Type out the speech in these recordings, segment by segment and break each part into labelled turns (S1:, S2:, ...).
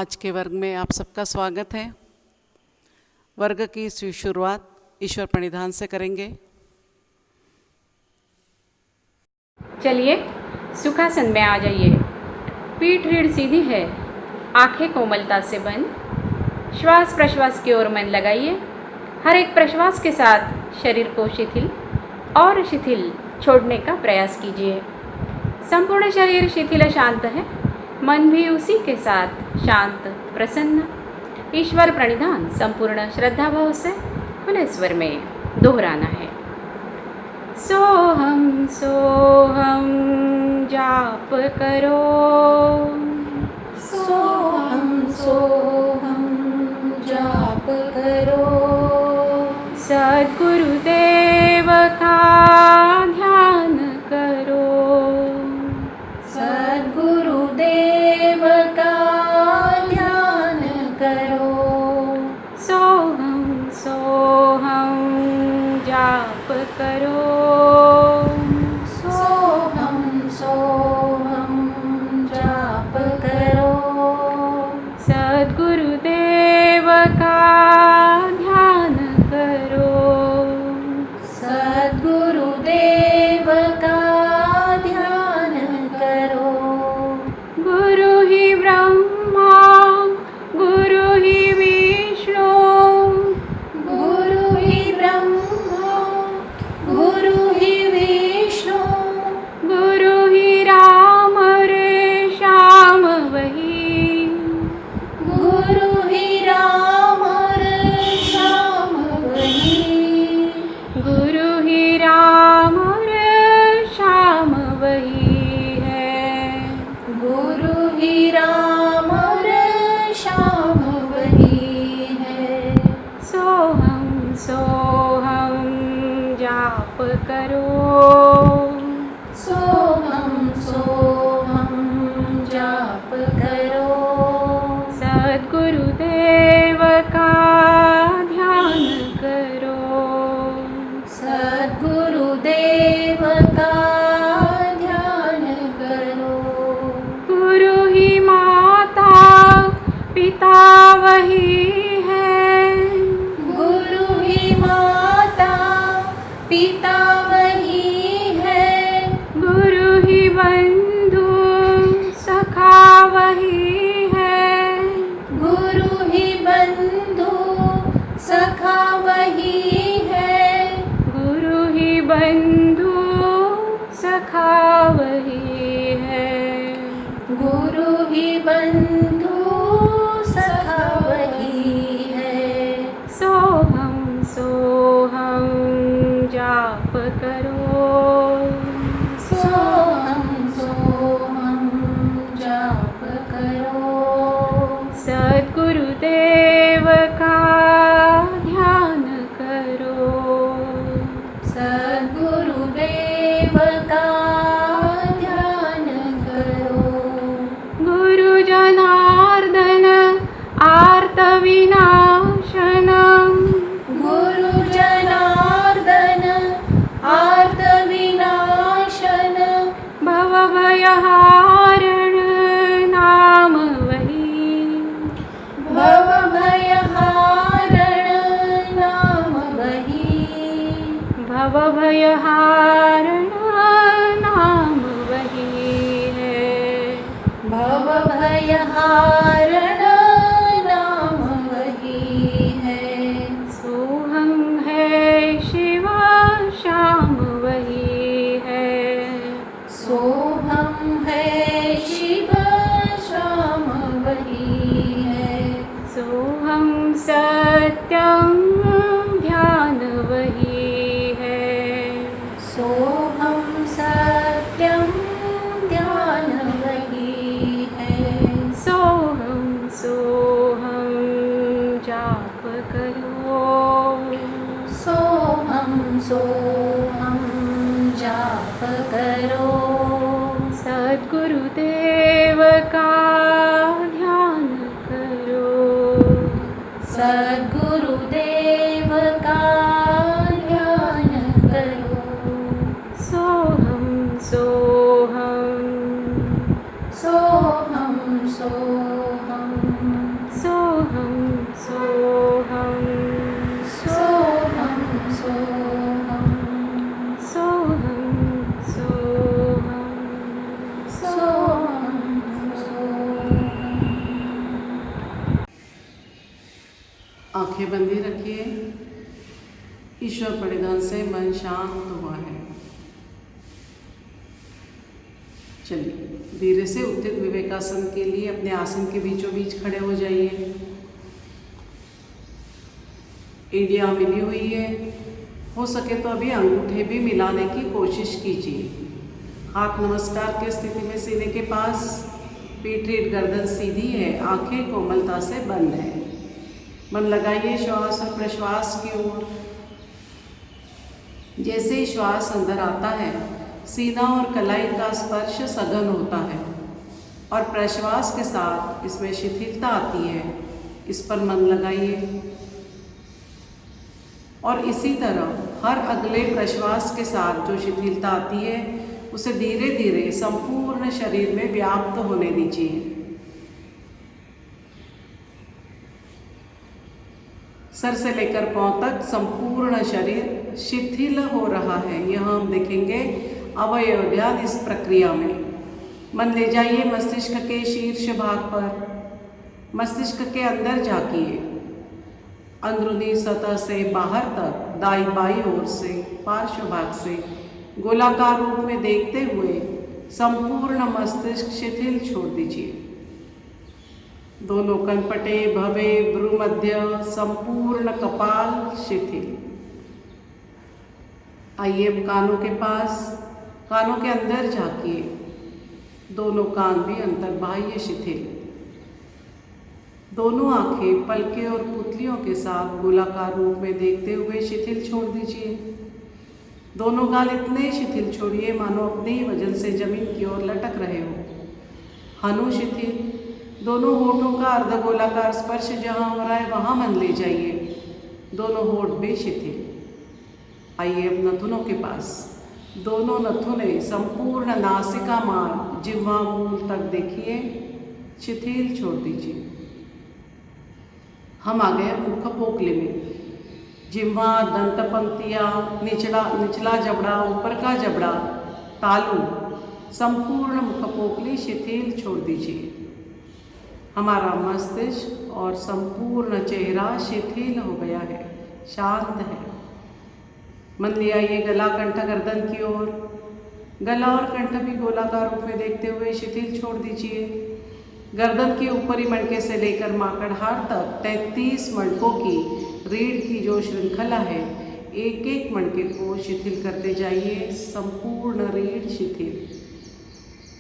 S1: आज के वर्ग में आप सबका स्वागत है। वर्ग की शुरुआत ईश्वर प्रणिधान से करेंगे।
S2: चलिए सुखासन में आ जाइए। पीठ रीढ़ सीधी है, आंखें कोमलता से बंद। श्वास प्रश्वास की ओर मन लगाइए। हर एक प्रश्वास के साथ शरीर को शिथिल और शिथिल छोड़ने का प्रयास कीजिए। संपूर्ण शरीर शिथिल शांत है, मन भी उसी के साथ शांत प्रसन्न। ईश्वर प्रणिधान संपूर्ण श्रद्धा भाव से खुले स्वर में दोहराना है। सोहम सोहम जाप करो,
S3: सोहम सोहम जाप करो।
S2: सद्गुरुदेव का ध्यान करो,
S3: सद्गुरुदेव का ध्यान करो।
S2: सोहम सोहम जाप करो,
S3: सोहम सोहम जाप करो।
S2: सद्गुरुदेव का ध्यान करो,
S3: सद्गुरुदेव का ध्यान करो।
S2: गुरु ही ब्रह्मा गुरु ही विष्णु,
S3: गुरु ही ब्रह्मा गुरु ही विष्णु,
S2: गुरु ही राम रे श्याम वही,
S3: गुरु ही राम रे श्याम वही,
S2: गुरु ही राम रे श्याम वही है।
S3: गुरु ही राम रे श्याम वही है।
S2: सोहम सोहम जाप करो,
S3: सोहम सोहम जाप करो।
S2: सद्गुरुदेव का ध्यान करो,
S3: सद्गुरुदेव का ध्यान करो।
S2: गुरु ही माता पिता वही है,
S3: गुरु ही माता पिता वही है,
S2: गुरु ही बंधु सखा वही है,
S3: गुरु ही बंधु सखा वही है,
S2: गुरु ही बंधु सखा वही है।
S3: गुरु ही बंधु सखा वही है।
S2: सोहम सोहम जाप करो,
S3: सोहम सोहम जाप करो।
S2: सद्गुरुदेव का ध्यान करो,
S3: सद्गुरुदेव का ध्यान करो।
S2: गुरु जनार्दन आर्त विनाशन,
S3: गुरु जनार्दन आर्त विनाशन,
S2: भव भयहारण नाम वही,
S3: भव भयहारण नाम वही,
S2: भव भयहारण नाम वही है।
S3: भव भयहारण नाम वही है।
S2: सोहम है शिव श्याम वही है,
S3: सोहम है शिव श्याम वही है।
S2: सोहम सत्यम ध्यान वही है,
S3: सोहम सत्यम ध्यान वही है।
S2: सोहम सोहम जाप करो,
S3: सोहम सोहम जाप करो।
S2: सद्गुरुदेव का ध्यान करो,
S3: सद्गुरुदेव का ध्यान करो।
S2: सोहम सोहम
S3: सोहम सोहम
S1: आंखें बंदी रखिए। ईश्वर प्रणिधान से मन शांत हुआ है। चलिए धीरे से उत्थित विवेकासन के लिए अपने आसन के बीचों बीच खड़े हो जाइए। एड़ियाँ मिली हुई है, हो सके तो अभी अंगूठे भी मिलाने की कोशिश कीजिए। हाथ नमस्कार की स्थिति में सीने के पास, पीठ रीढ़ गर्दन सीधी है, आंखें कोमलता से बंद है। मन लगाइए श्वास और प्रश्वास की ओर। जैसे ही श्वास अंदर आता है, सीना और कलाई का स्पर्श सघन होता है और प्रश्वास के साथ इसमें शिथिलता आती है। इस पर मन लगाइए और इसी तरह हर अगले प्रश्वास के साथ जो शिथिलता आती है उसे धीरे धीरे संपूर्ण शरीर में व्याप्त होने दीजिए। सर से लेकर पांव तक संपूर्ण शरीर शिथिल हो रहा है। यह हम देखेंगे अवयव ध्यान इस प्रक्रिया में। मन ले जाइए मस्तिष्क के शीर्ष भाग पर। मस्तिष्क के अंदर झांकिए, अंदरूनी सतह से बाहर तक, दाई बाई ओर से, पार्श्व भाग से गोलाकार रूप में देखते हुए संपूर्ण मस्तिष्क शिथिल छोड़ दीजिए। दोनों कनपटे, भवे, भ्रूमध्य, संपूर्ण कपाल शिथिल। आइए अब कानों के पास, कानों के अंदर झांकिए। दोनों कान भी अंतर्बाह्य शिथिल। दोनों आंखें पलके और पुतलियों के साथ गोलाकार रूप में देखते हुए शिथिल छोड़ दीजिए। दोनों गाल इतने शिथिल छोड़िए मानो अपने ही वजन से जमीन की ओर लटक रहे हो। हनु शिथिल। दोनों होठों का अर्धगोलाकार स्पर्श जहाँ हो रहा है वहाँ मन ले जाइए। दोनों होठ भी शिथिल। आइए अब नथुनों के पास। दोनों नथुने संपूर्ण नासिका मार्ग जिह्वा मूल तक देखिए, शिथिल छोड़ दीजिए। हम आ गए मुख पोकली में। जिह्वा, दंत पंक्तियाँ, निचला जबड़ा, ऊपर का जबड़ा, तालू, संपूर्ण मुख पोकली शिथिल छोड़ दीजिए। हमारा मस्तिष्क और संपूर्ण चेहरा शिथिल हो गया है, शांत है। मन ले आइए गला, कंठ, गर्दन की ओर। गला और कंठ भी गोलाकार रूप में देखते हुए शिथिल छोड़ दीजिए। गर्दन के ऊपरी मणके से लेकर माकड़हाड़ तक 33 मणकों की रीढ़ की जो श्रृंखला है, एक एक मणके को शिथिल करते जाइए। संपूर्ण रीढ़ शिथिल।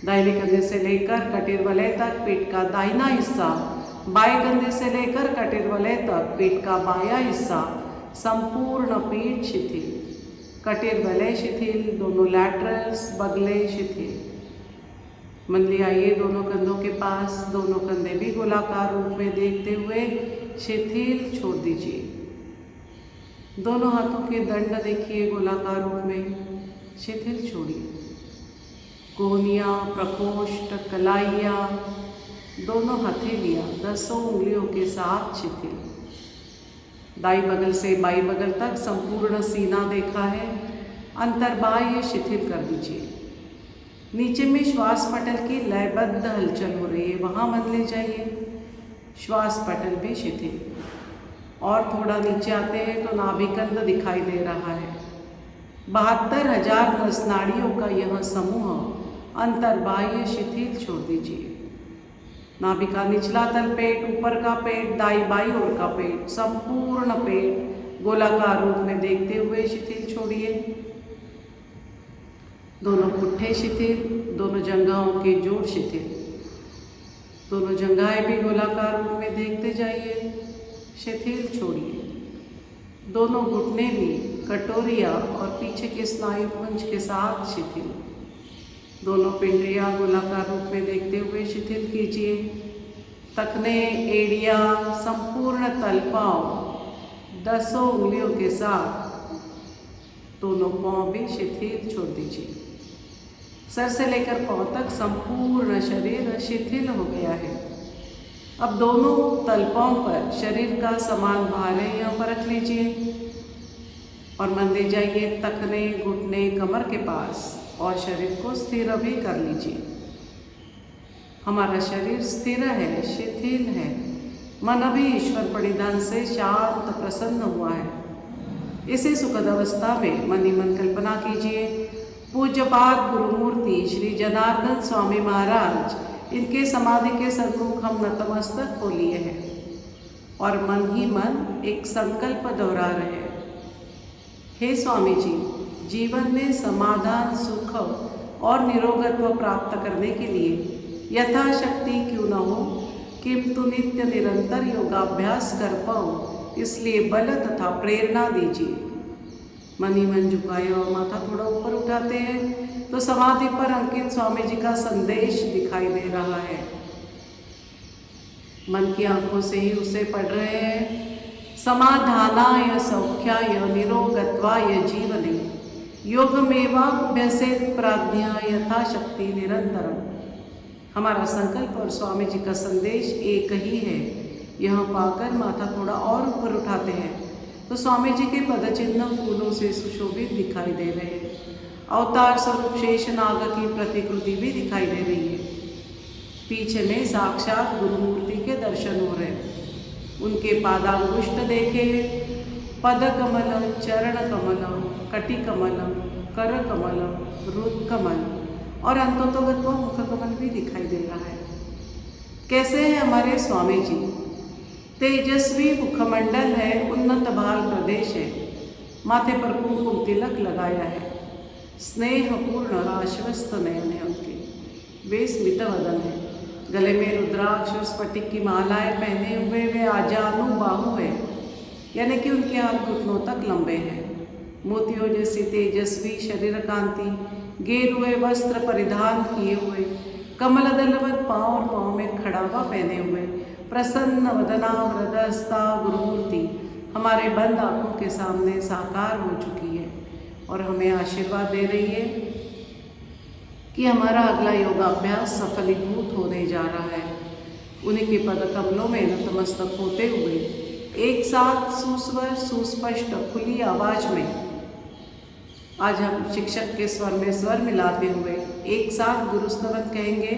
S1: दाहिने कंधे से लेकर कटीर वलय तक पीठ का दाहिना हिस्सा, बाएं कंधे से लेकर कटीर वलय तक पीठ का बायां हिस्सा, संपूर्ण पीठ शिथिल। कटीर वलय शिथिल, दोनों लैटरल्स, बगले शिथिल। मन ले आइए दोनों कंधों के पास। दोनों कंधे भी गोलाकार रूप में देखते हुए शिथिल छोड़ दीजिए। दोनों हाथों के दंड देखिए गोलाकार रूप में, शिथिल छोड़िए। कोहनियाँ, प्रकोष्ठ, कलाइयाँ, दोनों हथेलियाँ 10 उंगलियों के साथ शिथिल। दाई बगल से बाई बगल तक संपूर्ण सीना देखा है, अंतर्बाह्य शिथिल कर दीजिए। नीचे में श्वास पटल की लयबद्ध हलचल हो रही है, वहाँ मन ले जाइए। श्वास पटल भी शिथिल। और थोड़ा नीचे आते हैं तो नाभिकंद दिखाई दे रहा है। 72,000 नस नाड़ियों का यह समूह अंतर्बाह्य शिथिल छोड़ दीजिए। नाभिका निचला तल पेट, ऊपर का पेट, दाई बाई ओर का पेट, संपूर्ण पेट गोलाकार रूप में देखते हुए शिथिल छोड़िए। दोनों पुट्ठे शिथिल, दोनों जंघाओं के जोड़ शिथिल। दोनों जंघाएं भी गोलाकार रूप में देखते जाइए, शिथिल छोड़िए। दोनों घुटने भी कटोरिया और पीछे के स्नायु पुंज के साथ शिथिल। दोनों पिंडलियाँ गोलाकार रूप में देखते हुए शिथिल कीजिए। तखने, एड़ियाँ, संपूर्ण तलपाव 10 उंगलियों के साथ दोनों पाँव भी शिथिल छोड़ दीजिए। सर से लेकर पाँव तक संपूर्ण शरीर शिथिल हो गया है। अब दोनों तलपाओं पर शरीर का समान भार है, यहाँ पर रख लीजिए और मन ले जाइए तखने, घुटने, कमर के पास और शरीर को स्थिर भी कर लीजिए। हमारा शरीर स्थिर है, शिथिल है, मन अभी ईश्वर परिधान से शांत प्रसन्न हुआ है। इसी सुखद अवस्था में मन ही मन कल्पना कीजिए, पूज्यपाद गुरुमूर्ति श्री जनार्दन स्वामी महाराज, इनके समाधि के सन्मुख हम नतमस्तक हो लिए हैं और मन ही मन एक संकल्प दोहरा रहे हैं। हे स्वामी जी, जीवन में समाधान, सुख और निरोगत्व प्राप्त करने के लिए यथाशक्ति क्यों न हो, किंतु नित्य निरंतर योगाभ्यास कर पाऊँ, इसलिए बल तथा प्रेरणा दीजिए। मन ही मन झुकाए और माथा थोड़ा ऊपर उठाते हैं तो समाधि पर अंकित स्वामी जी का संदेश दिखाई दे रहा है। मन की आंखों से ही उसे पढ़ रहे हैं, समाधानाय सौख्याय निरोगत्वाय जीवने योगमेवाभ्यसेत प्राज्ञा यथाशक्ति निरंतरम। हमारा संकल्प और स्वामी जी का संदेश एक ही है। यह पाकर माथा थोड़ा और ऊपर उठाते हैं तो स्वामी जी के पदचिन्ह फूलों से सुशोभित दिखाई दे रहे हैं। अवतार स्वरूप शेषनाग की प्रतिकृति भी दिखाई दे रही है। पीछे में साक्षात गुरुमूर्ति के दर्शन हो रहे हैं। उनके पादांगुष्ठ देखे, पद कमल, चरण कमल, कटि कमल, कर कमल, रुद कमल और अंतोतोगत मुख कमल भी दिखाई दे रहा है। कैसे है हमारे स्वामी जी? तेजस्वी मुखमंडल है, उन्नत बाल प्रदेश है, माथे पर कुमकुम तिलक लगाया है, स्नेहपूर्ण और आश्वस्त नयन है उनके, वे स्मित वदन है, गले में रुद्राक्ष और स्फटिक की मालाएं पहने हुए वे आजानु बाहु है, यानी कि उनके हाथ घुटनों तक लंबे हैं। मोतियों जैसी तेजस्वी शरीर कांति, गेरुए वस्त्र परिधान किए हुए, कमल दलवत पाँव और पाँव में खड़ावा पहने हुए, प्रसन्न वदना हृदयस्था गुरुमूर्ति हमारे बंद आंखों के सामने साकार हो चुकी है और हमें आशीर्वाद दे रही है कि हमारा अगला योगाभ्यास सफलीभूत होने जा रहा है। उन्हीं के पद कमलों में नतमस्तक होते हुए एक साथ सुस्वर सुस्पष्ट खुली आवाज में आज हम शिक्षक के स्वर में स्वर मिलाते हुए एक साथ गुरुस्तवन कहेंगे।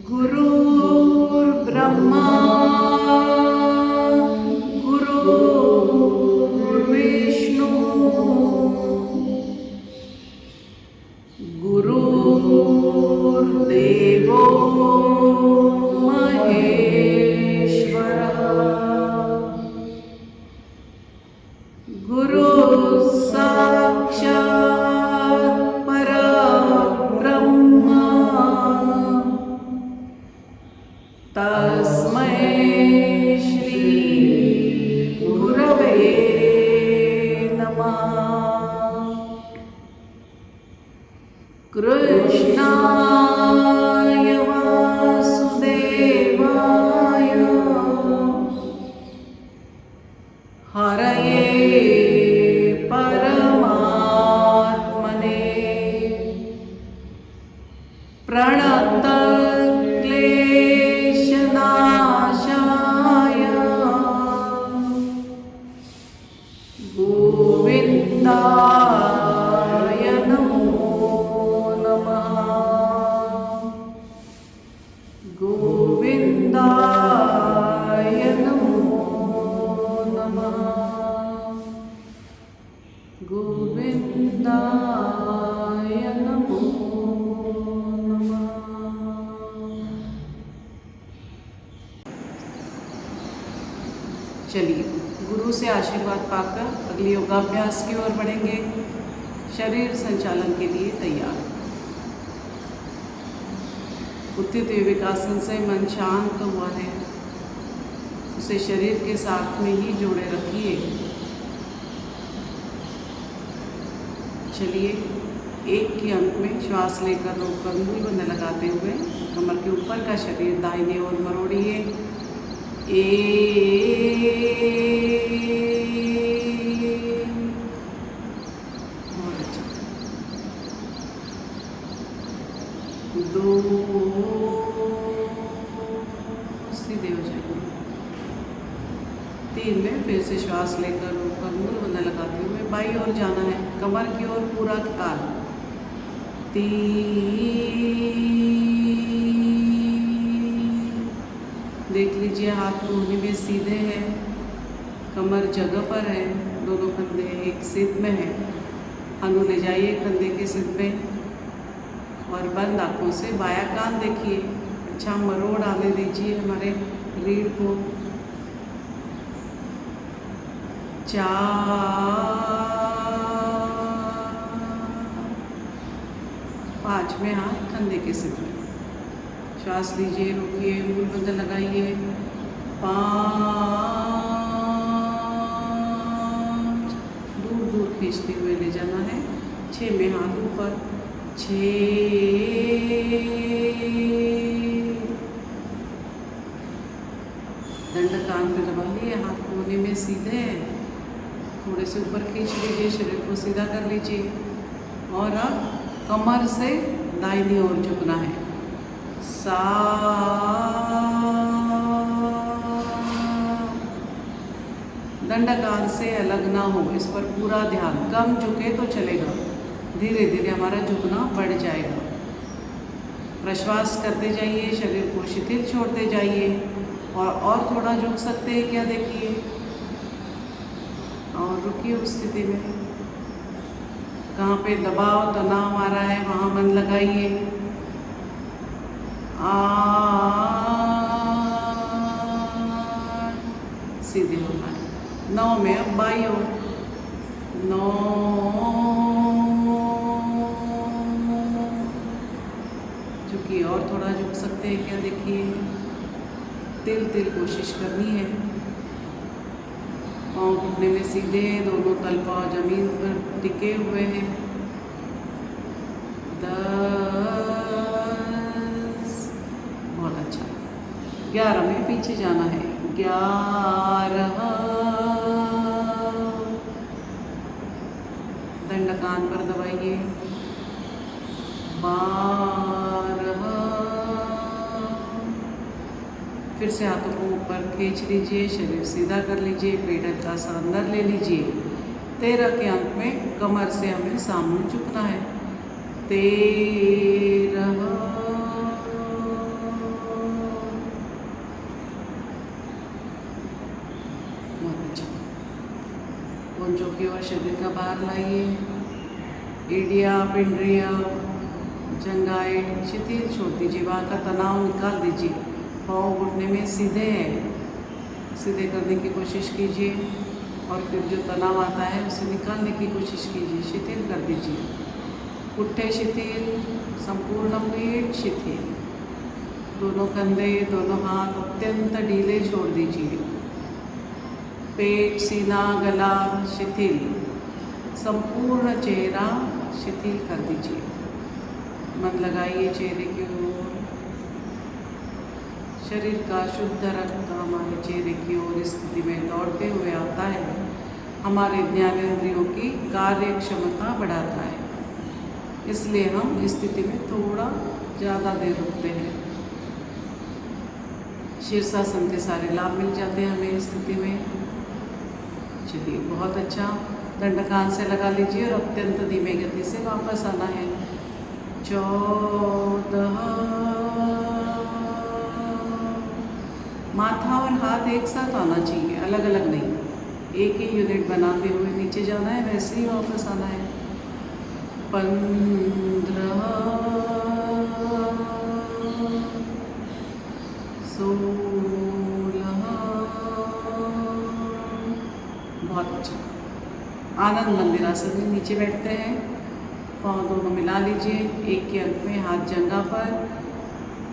S1: गुरुर्ब्रह्मा गुरुर्विष्णु गुरुर्देवो महेश्वरः गुरु साक्षात् परब्रह्म तस्मै श्री गुरवे नमः। कृष्णाय वासुदेवाय हरये परमात्मने प्रणत क्लेशनाशाय गोविन्दाय नमो नमः। गोविन्दाय नमो नमः। गोविन्दाय नमो नमः। चलिए, गुरु से आशीर्वाद पाकर अगले योगाभ्यास की ओर बढ़ेंगे। शरीर संचालन के लिए तैयार। उत्थित विवेकासन से मन शांत हुआ है, उसे शरीर के साथ में ही जोड़े रखिए। चलिए, एक के अंत में श्वास लेकर रोककर मूलबंध लगाते हुए कमर के ऊपर का शरीर दाहिने ओर मरोड़िए। बहुत अच्छा। 2 सीधे हो जाएंगे। 3 में फिर से श्वास लेकर रोककर मूलबंध लगाते हुए बाईं ओर जाना है, कमर की ओर पूरा ख्याल। 3 देख लीजिए हाथ कोहनी में सीधे हैं, कमर जगह पर है, दोनों कंधे एक सिर में है। हाथों ले जाइए कंधे के सिर पे और बंद आँखों से बायां कान देखिए। अच्छा मरोड़ आने दीजिए हमारे रीढ़ को। 5 में हाथ कंधे के सिर में। श्वास लीजिए, रुकिए, मूल बंद लगाइए। 5 दूर दूर खींचते हुए ले जाना है। 6 में हाथ ऊपर। 6 दंड कान पे दबा लिए, हाथ कोने में सीधे हैं, थोड़े से ऊपर खींच लीजिए, शरीर को सीधा कर लीजिए और अब कमर से दाहिनी ओर झुकना है। 7 दंडकान से अलग ना हो, इस पर पूरा ध्यान। कम झुके तो चलेगा, धीरे धीरे हमारा झुकना बढ़ जाएगा। प्रश्वास करते जाइए, शरीर को शिथिल छोड़ते जाइए और थोड़ा झुक सकते हैं क्या देखिए, और रुकिए उस स्थिति में। कहाँ पे दबाव तनाव आ रहा है वहाँ मन लगाइए। सीधे होना है। 9 में अब बाई ओर। 9 झुकिए और थोड़ा झुक सकते हैं क्या देखिए। तिल तिल कोशिश करनी है। पाँव घुटने में सीधे हैं, दोनों तल पाँव जमीन पर टिके हुए हैं। 10 बहुत अच्छा। 11 में पीछे जाना है। 11 दंड कान पर दबाइए। 12 फिर से हाथों को ऊपर खींच लीजिए, शरीर सीधा कर लीजिए, पेट हल्का सा अंदर ले लीजिए। 13 के अंत में कमर से हमें सामने झुकना है। 13 बहुत अच्छा। पूंछों की ओर शरीर का भार लाइए। एडिया, पिंडरिया, जंघाएं शिथिल छोड़ दीजिए, वहाँ का तनाव निकाल दीजिए। पाँव घुटने में सीधे हैं, सीधे करने की कोशिश कीजिए और फिर जो तनाव आता है उसे निकालने की कोशिश कीजिए, शिथिल कर दीजिए। पुट्ठे शिथिल, संपूर्ण पीठ शिथिल, दोनों कंधे, दोनों हाथ अत्यंत ढीले छोड़ दीजिए। पेट, सीना, गला शिथिल, संपूर्ण चेहरा शिथिल कर दीजिए। मन लगाइए चेहरे की ओर। शरीर का शुद्ध रक्त हमारे चेहरे की ओर स्थिति में दौड़ते हुए आता है, हमारे ज्ञानेंद्रियों की कार्य क्षमता बढ़ाता है। इसलिए हम इस स्थिति में थोड़ा ज़्यादा देर रुकते हैं। शीर्षासन के सारे लाभ मिल जाते हैं हमें इस स्थिति में। चलिए बहुत अच्छा। दंडकान से लगा लीजिए और अत्यंत धीमे गति से वापस आना है। 14 माथा और हाथ एक साथ आना चाहिए, अलग अलग नहीं। एक ही यूनिट बनाते हुए नीचे जाना है, वैसे ही वापस आना है। 15 16 बहुत अच्छा। आनंद मंदिरासन में नीचे बैठते हैं, पाँव दोनों मिला लीजिए। 1 के अंत में हाथ जंघा पर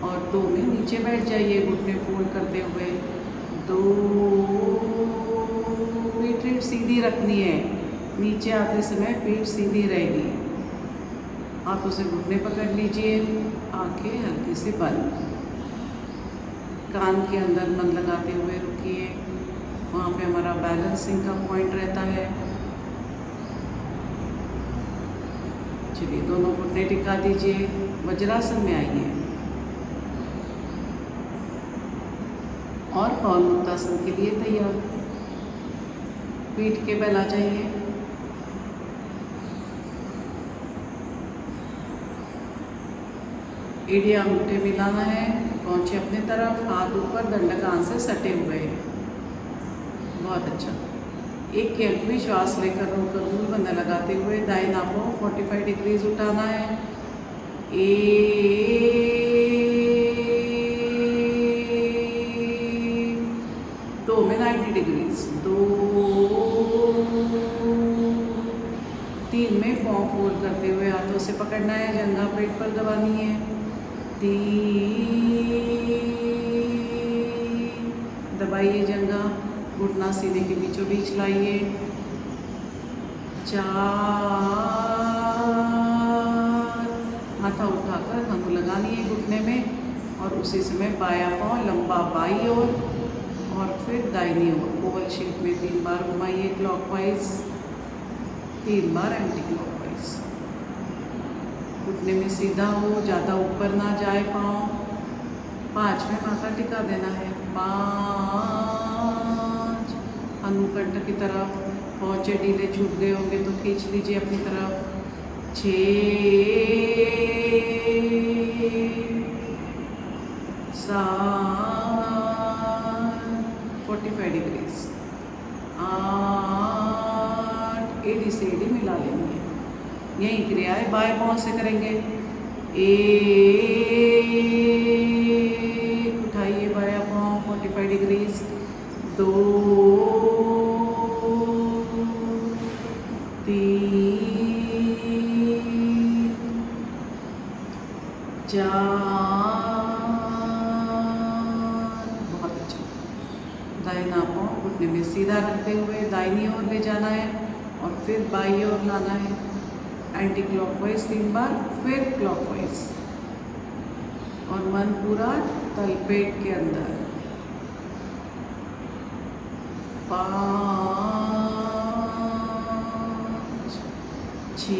S1: और 2 में नीचे बैठ जाइए, घुटने फोल्ड करते हुए। 2 पीठ सीधी रखनी है, नीचे आते समय पीठ सीधी रहेगी। हाथों से घुटने पकड़ लीजिए, आंखें हल्की से बंद। कान के अंदर मन लगाते हुए रुकिए, वहाँ पे हमारा बैलेंसिंग का पॉइंट रहता है। चलिए दोनों घुटने टिका दीजिए, वज्रासन में आइए और पवन मुक्तासन के लिए तैयार। पीठ के बल आ जाइए। एडिया मुट्ठे मिलाना है, पहुँचे अपने तरफ, हाथ ऊपर, दंड कान से सटे हुए हैं। बहुत अच्छा। एक के अंक में श्वास लेकर रोकर मूलबंध लगाते हुए दाएं नाभों 45 डिग्रीज उठाना है। 1, 2 में 90 डिग्रीज, 2, 3 में पाँव फोल्ड करते हुए हाथों से पकड़ना है, जंघा पेट पर दबानी है। 3, दबाइए जंघा, घुटना सीने के बीचों बीच लाइए। 4, माथा उठाकर धनु लगानी है घुटने में और उसी समय बायां पाँव लंबा बाई ओर और फिर दाहिनी ओर ओवल शेप में 3 बार घुमाइए क्लॉकवाइज, 3 बार एंटी क्लॉकवाइज। घुटने में सीधा हो, ज़्यादा ऊपर ना जाए पाँव। 5 में माथा टिका देना है। 5, अनुकंठ की तरफ, पहुँचे ढीले छूट गए होंगे तो खींच लीजिए अपनी तरफ। 6, 7, 45 डिग्रीज, 8, एडी से एडी मिला लेंगे। यही क्रियाएं बाएं पाँव से करेंगे। 1, उठाइए बायां पाँव 45 डिग्रीज, 2, 3, 4, बहुत अच्छा। दाहिना पाँव घुटने में सीधा रखते हुए दाहिनी ओर ले जाना है और फिर बाईं ओर लाना है। एंटी क्लॉकवाइज 3 बार, फिर क्लॉकवाइज, और मन पूरा तलपेट के अंदर। 5, 6,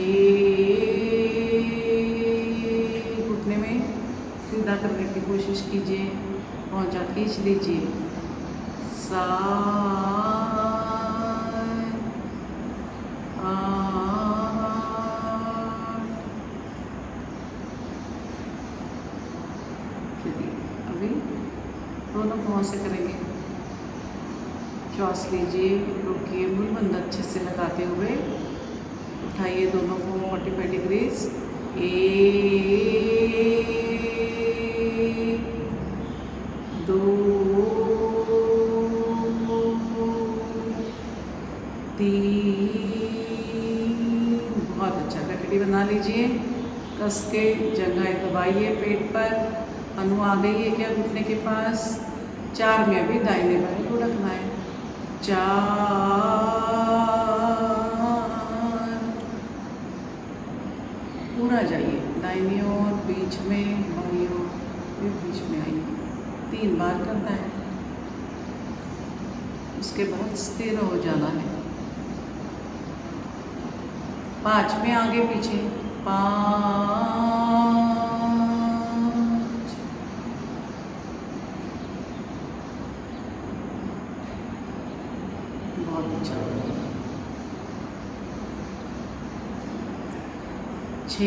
S1: घुटने में सीधा करने की कोशिश कीजिए, पहुंचा खींच लीजिए। 7, 8, चलिए अभी दोनों पाँव से करेंगे। श्वास लीजिए, रोकिए, मूलबंध अच्छे से लगाते हुए उठाइए दोनों को 45 डिग्रीज। 1, 2, 3, बहुत अच्छा। गठड़ी बना लीजिए, कस के जगह दबाइए पेट पर। अनु आ गई है क्या घुटने के पास? 4 में अभी दाहिने बाएं को रखना है। 4, पूरा जाइए, दाहिनी ओर, बीच में, बाईं ओर, फिर बीच में आइए। 3 बार करना है, उसके बाद स्थिर हो जाना है। 5 में आगे पीछे, 5, बहुत अच्छा। 6,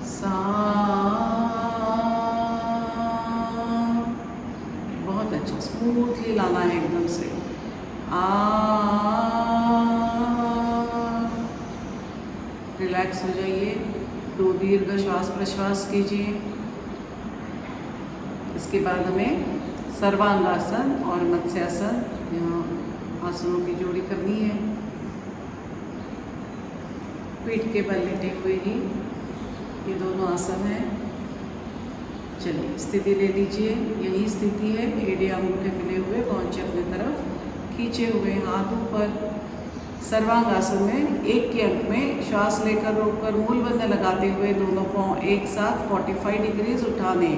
S1: 7, बहुत अच्छा। स्मूथली लाना है एकदम से। 8, रिलैक्स हो जाइए, 2 दीर्घ श्वास प्रश्वास कीजिए। इसके बाद हमें सर्वांगासन और मत्स्यासन, यहाँ आसनों की जोड़ी करनी है। पीठ के बल लेटे हुए ही ये दोनों आसन हैं। चलिए स्थिति ले लीजिए, यही स्थिति है। एड़े अंगूठे मिले हुए, पहुँचे अपने तरफ, खींचे हुए हाथ ऊपर। सर्वांगासन में 1 के अंक में श्वास लेकर रोककर मूलबंध लगाते हुए दोनों पाँव एक साथ 45 डिग्रीज उठाने।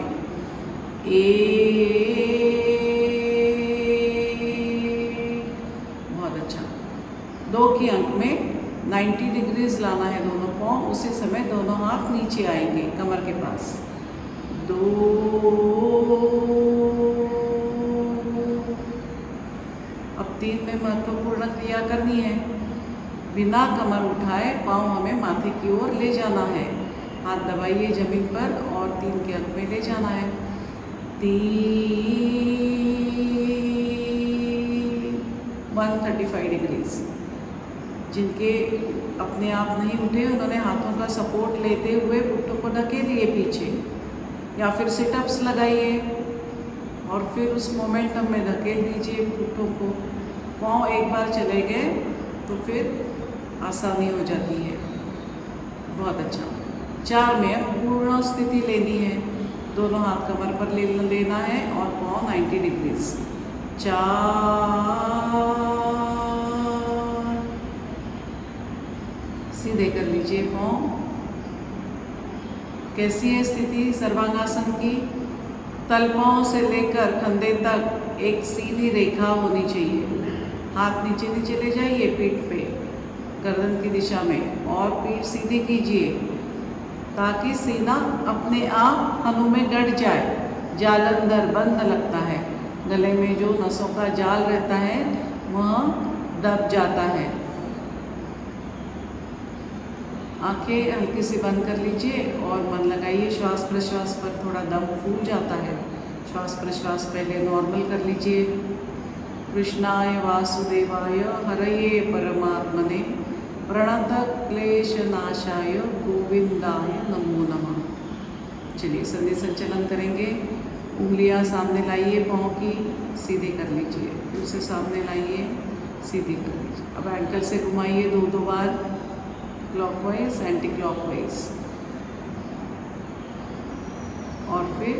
S1: 1, बहुत अच्छा। 2 के अंक में 90 डिग्रीज लाना है दोनों पाँव, उसी समय दोनों हाथ नीचे आएंगे कमर के पास। 2, अब 3 में महत्वपूर्ण क्रिया करनी है। बिना कमर उठाए पाँव हमें माथे की ओर ले जाना है। हाथ दबाइए जमीन पर और 3 के अंक में ले जाना है। 135 डिग्रीज। जिनके अपने आप नहीं उठे उन्होंने हाथों का सपोर्ट लेते हुए पुट्ठों को धकेलिए पीछे, या फिर सिटअप्स लगाइए और फिर उस मोमेंटम में धकेल दीजिए पुट्ठों को। पाँव एक बार चले गए तो फिर आसानी हो जाती है। बहुत अच्छा। 4 में अब पूर्ण स्थिति लेनी है। दोनों हाथ कमर पर लेना है और पाँव 90 डिग्रीज। 4 सीधे कर लीजिए पाँव। कैसी है स्थिति सर्वांगासन की? तलपाओं से लेकर कंधे तक एक सीधी रेखा होनी चाहिए। हाथ नीचे नीचे ले जाइए पीठ पे गर्दन की दिशा में और पीठ सीधी कीजिए ताकि सीना अपने आप हनु में गड़ जाए। जालंधर बंद लगता है, गले में जो नसों का जाल रहता है वह दब जाता है। आंखें हल्की सी बंद कर लीजिए और मन लगाइए श्वास प्रश्वास पर। थोड़ा दम फूल जाता है। श्वास प्रश्वास पहले नॉर्मल कर लीजिए। कृष्णाय वासुदेवाय हरये परमात्मने प्रणत क्लेश नाशाय गोविंदाय नमो नमः। चलिए संधि संचलन करेंगे। उंगलियां सामने लाइए, पाँव की सीधे कर लीजिए, फिर से सामने लाइए, सीधी कर लीजिए। अब एंकल से घुमाइए 2 बार, क्लॉकवाइज एंटी क्लॉकवाइज, और फिर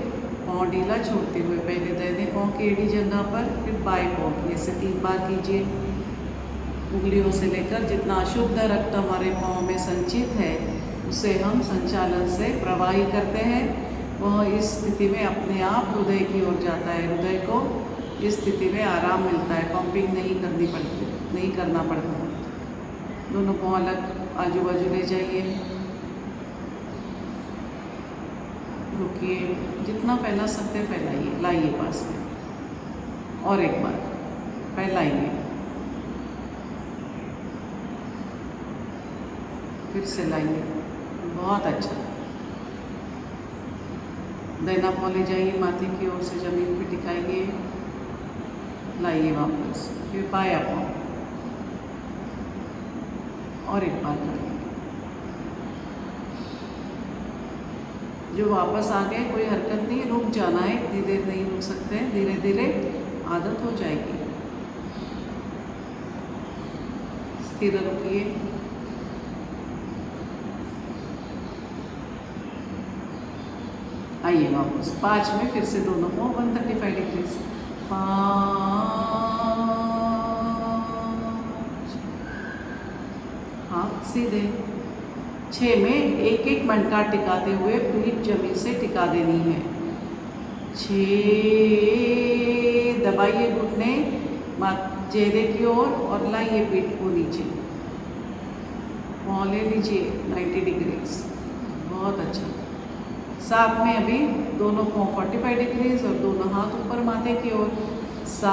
S1: पाँव ढीला छोड़ते हुए पहले दाहिने पाँव की एड़ी जगह पर, फिर बाएं पाँव की, ऐसे 3 बार कीजिए। उंगलियों से लेकर जितना अशुद्ध रक्त हमारे पाँव में संचित है उसे हम संचालन से प्रवाही करते हैं। वह इस स्थिति में अपने आप हृदय की ओर जाता है। हृदय को इस स्थिति में आराम मिलता है, पंपिंग नहीं करना पड़ता। दोनों पाँव अलग आजू बाजू ले जाइए, रुकिए, जितना फैला सकते फैलाइए, लाइए पास में, और एक बार फैलाइए, फिर से लाइए। बहुत अच्छा। दाहिना पाँव ले जाइए, माथे की ओर से जमीन पे टिकाइए, लाइए वापस, फिर बायां पाँव, और एक बार करिए। जो वापस आ गए कोई हरकत नहीं, रुक जाना है, इतनी देर नहीं रुक सकते हैं, धीरे धीरे आदत हो जाएगी। स्थिर रुकिए, आइए वापस 5 में फिर से दोनों को 135 डिग्रीज। 5, हाथ सीधे। 6 में एक एक मणका टिकाते हुए पीठ जमीन से टिका देनी है। 6 दबाइए घुटने चेहरे की ओर और लाइए पीठ को नीचे। पाँव ले लीजिए 90 डिग्रीज। बहुत अच्छा। 7 में अभी दोनों पाँव 45 डिग्रीज और दोनों हाथ ऊपर माथे की ओर। 7,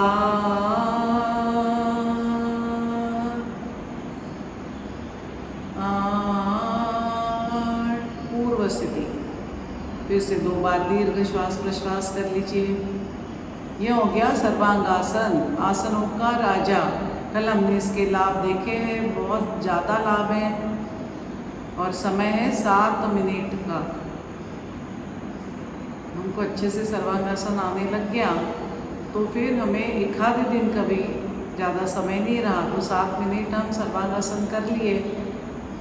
S1: 8, पूर्व स्थिति। फिर से 2 बार दीर्घ श्वास प्रश्वास कर लीजिए। यह हो गया सर्वांगासन, आसनों का राजा। कल हमने इसके लाभ देखे हैं, बहुत ज़्यादा लाभ हैं, और समय है 7 मिनट का। हमको अच्छे से सर्वांगासन आने लग गया तो फिर हमें एक आधे दिन का भी ज़्यादा समय नहीं रहा, तो 7 मिनट हम सर्वांगासन कर लिए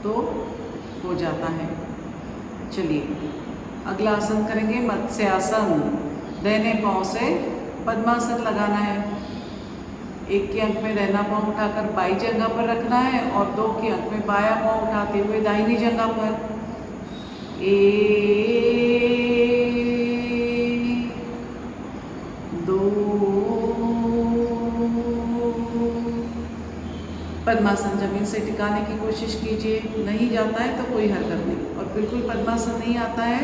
S1: तो हो जाता है। चलिए अगला आसन करेंगे, मत्स्यासन। दाहिने पाँव से पद्मासन लगाना है। 1 के अंक में दाहिना पाँव उठाकर बाईं जगह पर रखना है और 2 के अंक में बायां पाँव उठाते हुए दाहिनी जगह पर। 1, 2, पद्मासन जमीन से टिकाने की कोशिश कीजिए। नहीं जाता है तो कोई हरकत नहीं, और बिल्कुल पद्मासन नहीं आता है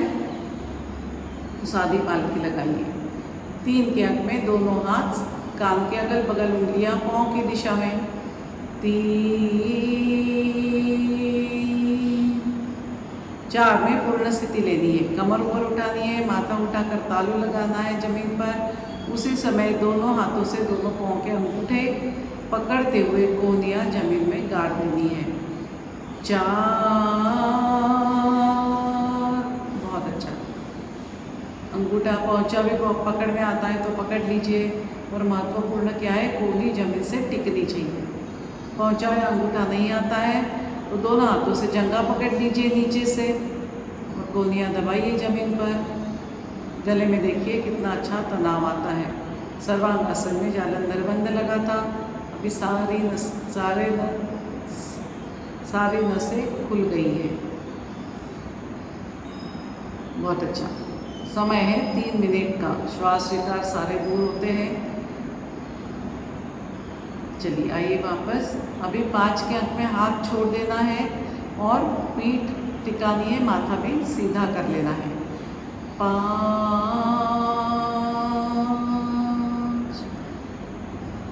S1: तो सादी पालकी लगाइए। 3 के अंक में दोनों हाथ कान के अगल बगल, उंगलियां पाँव की दिशा में। 3, 4 में पूर्ण स्थिति लेनी है। कमर ऊपर उठानी है, माथा उठाकर तालू लगाना है जमीन पर। उसी समय दोनों हाथों से दोनों पाँव के अंगूठे पकड़ते हुए कोहनियाँ जमीन में गाड़ देनी है। 4। बहुत अच्छा। अंगूठा पहुँचा भी पकड़ में आता है तो पकड़ लीजिए। और महत्वपूर्ण क्या है, कोहनी जमीन से टिकनी चाहिए। पहुँचा हुआ अंगूठा नहीं आता है तो दोनों हाथों से जंघा पकड़ लीजिए नीचे से और कोहनियाँ दबाइए जमीन पर। गले में देखिए कितना अच्छा तनाव आता है। सर्वांगासन में जालंधर बंद लगा था, अभी सारी नसें खुल गई है। बहुत अच्छा। समय है 3 मिनट का। श्वास विकार सारे दूर होते हैं। चलिए आइए वापस। अभी 5 के अंक में हाथ छोड़ देना है और पीठ टिकानी है, माथा भी सीधा कर लेना है। 5।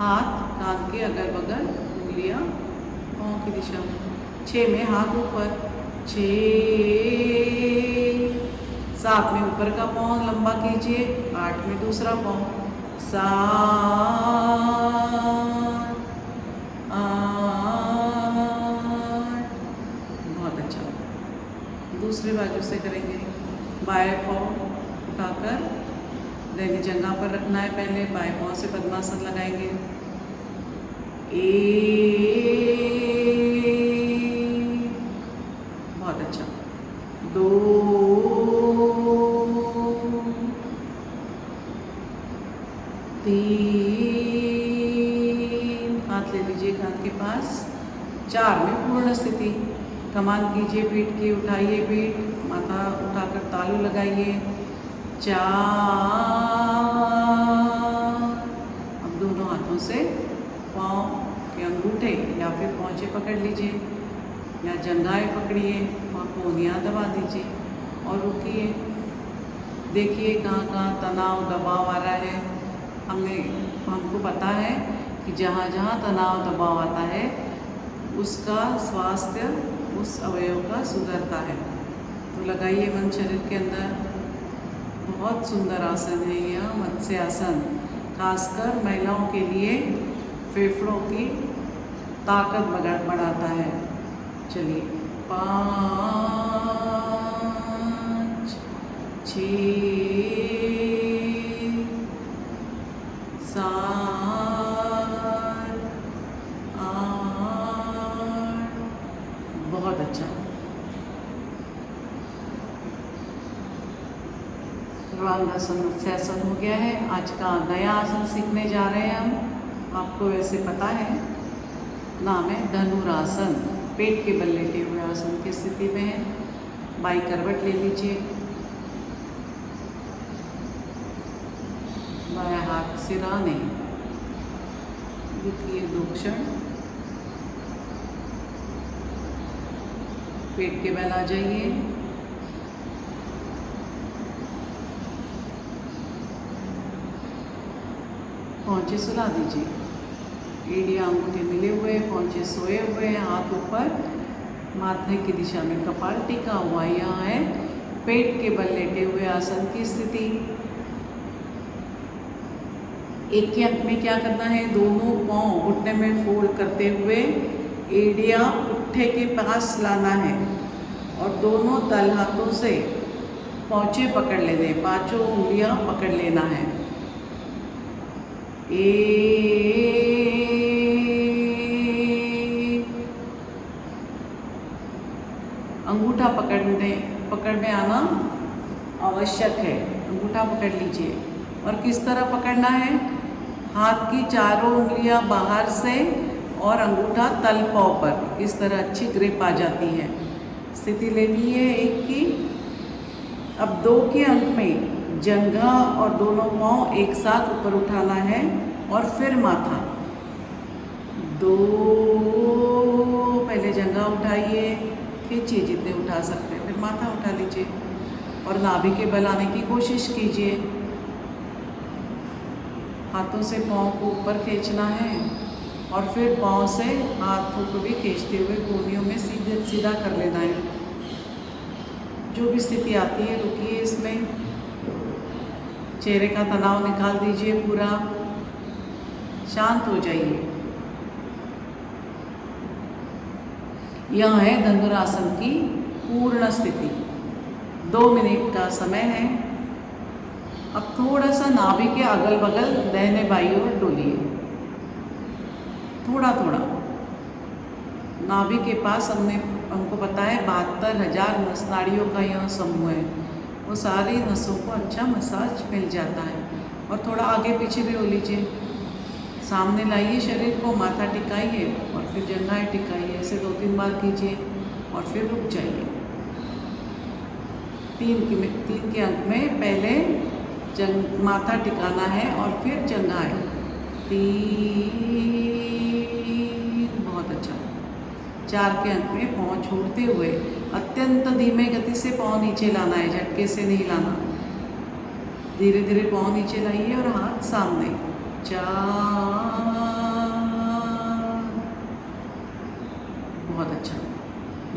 S1: हाथ कान के अगल बगल, उंगलियां पाँव की दिशा में। 6 में हाथ ऊपर। 6। 7 में ऊपर का पाँव लंबा कीजिए। 8 में दूसरा पाँव। 7। 8। बहुत अच्छा। दूसरी बाजू से करेंगे। बाएं पाँव उठाकर दाहिनी जंघा पर रखना है। पहले बाएं पाँव से पद्मासन लगाएंगे। 1। बहुत अच्छा। 2। 3। हाथ ले लीजिए कान के पास। 4 में पूर्ण स्थिति। कमान कीजिए, पीठ की उठाइए, पीठ माथा उठाकर तालू लगाइए। 4। अब दोनों हाथों से पाँव के अंगूठे या फिर पहुँचे पकड़ लीजिए या जंघाएं पकड़िए और कोहनियाँ दबा दीजिए और रुकिए। देखिए कहाँ कहाँ तनाव दबाव आ रहा है। हमको पता है कि जहाँ जहाँ तनाव दबाव आता है उसका स्वास्थ्य, उस अवयव का सुधरता है। तो लगाइए मन शरीर के अंदर। बहुत सुंदर आसन है यह मत्स्य आसन। खासकर महिलाओं के लिए फेफड़ों की ताकत बढ़ाता है। चलिए 5, 6, 7, 8। बहुत अच्छा। सर्वांगासन मत्स्यासन हो गया है। आज का नया आसन सीखने जा रहे हैं हम। आपको वैसे पता है, नाम है धनुरासन। पेट के बल लेटे हुए आसन की स्थिति में है। बाई करवट ले लीजिए। बाया हाथ सिराने रुकिए 2 क्षण। पेट के बल आ जाइए। पहुँचे सुला दीजिए। एड़ियाँ अंगूठे मिले हुए, पहुँचे सोए हुए, हाथ ऊपर, माथे की दिशा में कपाल टिका हुआ। यहाँ है पेट के बल लेटे हुए आसन की स्थिति। एक के अंक में क्या करना है, दोनों पाँव घुटने में फोल्ड करते हुए एड़ियाँ पुट्ठे के पास लाना है और दोनों तल हाथों से पहुँचे पकड़ लेने, 5 उंगलियाँ पकड़ लेना है। 1। अंगूठा पकड़ में आना आवश्यक है। अंगूठा पकड़ लीजिए। और किस तरह पकड़ना है, हाथ की चारों उंगलियां बाहर से और अंगूठा तल पाँव पर। इस तरह अच्छी ग्रिप आ जाती है। स्थिति लेनी है 1 की। अब 2 के अंक में जंघा और दोनों पाँव एक साथ ऊपर उठाना है और फिर माथा। 2। पहले जंघा उठाइए, खींचिए जितने उठा सकते हैं, फिर माथा उठा लीजिए और नाभि के बल आने की कोशिश कीजिए। हाथों से पाँव को ऊपर खींचना है और फिर पाँव से हाथों को भी खींचते हुए कोहनियों में सीधा कर लेना है। जो भी स्थिति आती है रुकिए इसमें, चेहरे का तनाव निकाल दीजिए, पूरा शांत हो जाइए। यह है धनुरासन की पूर्ण स्थिति। 2 मिनट का समय है। अब थोड़ा सा नाभि के अगल बगल दाहिने बाईं ओर डोलिए, थोड़ा थोड़ा। नाभि के पास हमको पता है 72,000 नस नाड़ियों का यह समूह है, वो सारी नसों को अच्छा मसाज मिल जाता है। और थोड़ा आगे पीछे भी हो लीजिए, सामने लाइए शरीर को, माथा टिकाइए और फिर जंघाएं टिकाइए। ऐसे 2-3 बार कीजिए और फिर रुक जाइए। 3 के अंक में पहले माथा टिकाना है और फिर जंघाएं। 3, बहुत अच्छा। 4 के अंक में पाँव छोड़ते हुए अत्यंत धीमे गति से पाँव नीचे लाना है, झटके से नहीं लाना। धीरे धीरे पाँव नीचे लाइए और हाथ सामने। 4, बहुत अच्छा।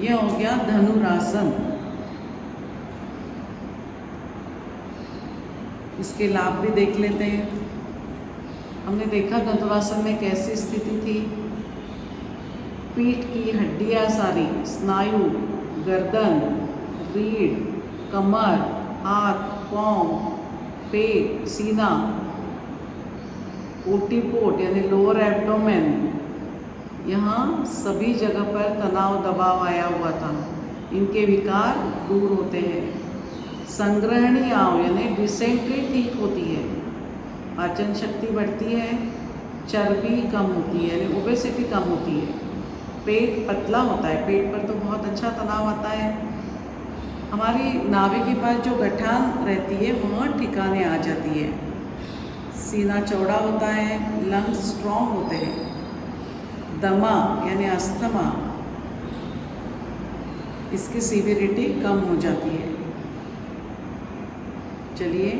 S1: यह हो गया धनुरासन। इसके लाभ भी देख लेते हैं। हमने देखा धनुरासन में कैसी स्थिति थी। पीठ की हड्डियां सारी, स्नायु, गर्दन, रीढ़, कमर, हाथ, पाँव, पेट, सीना, ओटीपोट यानी लोअर एब्डोमेन, यहाँ सभी जगह पर तनाव दबाव आया हुआ था। इनके विकार दूर होते हैं। संग्रहणीय आव यानी डिसेंट्री ठीक होती है, पाचन शक्ति बढ़ती है, चर्बी कम होती है यानी ओबेसिटी कम होती है, पेट पतला होता है। पेट पर तो बहुत अच्छा तनाव आता है। हमारी नाभि के पास जो गठान रहती है वहाँ ठिकाने आ जाती है। सीना चौड़ा होता है, लंग्स स्ट्रॉन्ग होते हैं, दमा यानी अस्थमा, इसकी सीवियरिटी कम हो जाती है। चलिए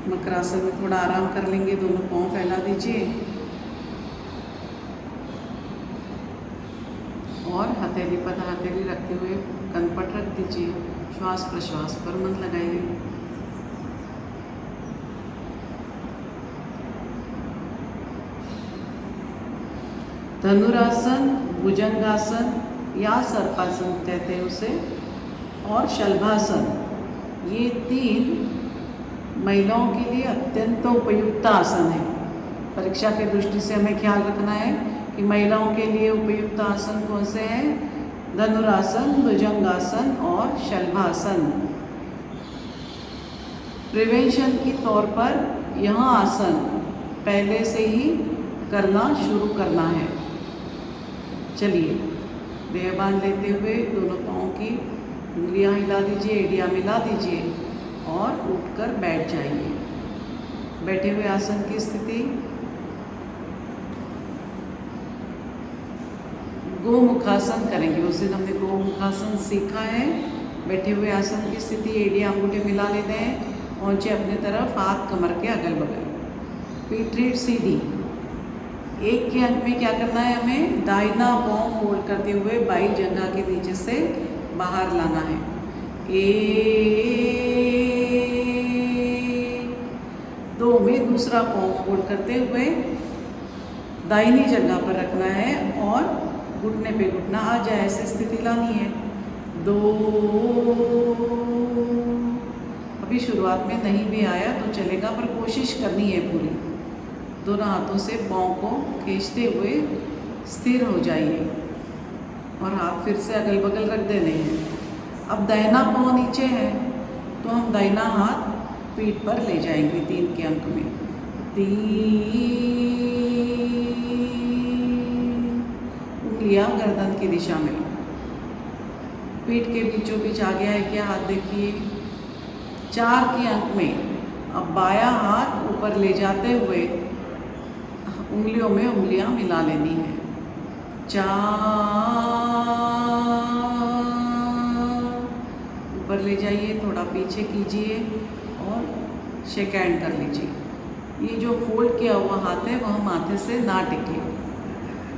S1: मकरासन में थोड़ा आराम कर लेंगे। दोनों पाँव फैला दीजिए और हथेली पर हथेली रखते हुए कनपट रख दीजिए। श्वास प्रश्वास पर मन लगाइए। धनुरासन, भुजंगासन या सर्पासन कहते हैं उसे, और शलभासन, ये 3 महिलाओं के लिए अत्यंत उपयुक्त आसन है। परीक्षा के दृष्टि से हमें ख्याल रखना है कि महिलाओं के लिए उपयुक्त आसन कौन से हैं। धनुरासन, भुजंगासन और शलभासन। प्रिवेंशन के तौर पर यह आसन पहले से ही करना शुरू करना है। चलिए देह बांध लेते हुए दोनों पाँव की उंगलियां हिला दीजिए, एड़ियाँ मिला दीजिए और उठकर बैठ जाइए। बैठे हुए आसन की स्थिति। गोमुखासन करेंगे। उस दिन हमने गोमुखासन सीखा है। बैठे हुए आसन की स्थिति, एड़ियाँ अंगूठे मिला लेते हैं, पहुँचे अपने तरफ, हाथ कमर के अगल बगल, पीठ रीढ़ सीधी। 1 के अंक में क्या करना है हमें, दाहिना पाँव फोल्ड करते हुए बाई जंघा के नीचे से बाहर लाना है। 2 में दूसरा पाँव फोल्ड करते हुए दाहिनी जगह पर रखना है और घुटने पे घुटना आ जाए ऐसी स्थिति लानी है। 2, अभी शुरुआत में नहीं भी आया तो चलेगा पर कोशिश करनी है पूरी। दोनों हाथों से पाँव को खींचते हुए स्थिर हो जाइए और हाथ फिर से अगल बगल रख देने हैं। अब दाहिना पाँव नीचे है तो हम दाहिना हाथ पीठ पर ले जाएंगे 3 के अंक में। 3, उंगलियां गर्दन की दिशा में, पीठ के बीचों बीच आ गया है क्या, हाथ देखिए। 4 के अंक में अब बायां हाथ ऊपर ले जाते हुए उंगलियों में उंगलियां मिला लेनी है। 4, ऊपर ले जाइए, थोड़ा पीछे कीजिए और शेक हैंड कर लीजिए। ये जो फोल्ड किया हुआ हाथ है वह माथे से ना टिके,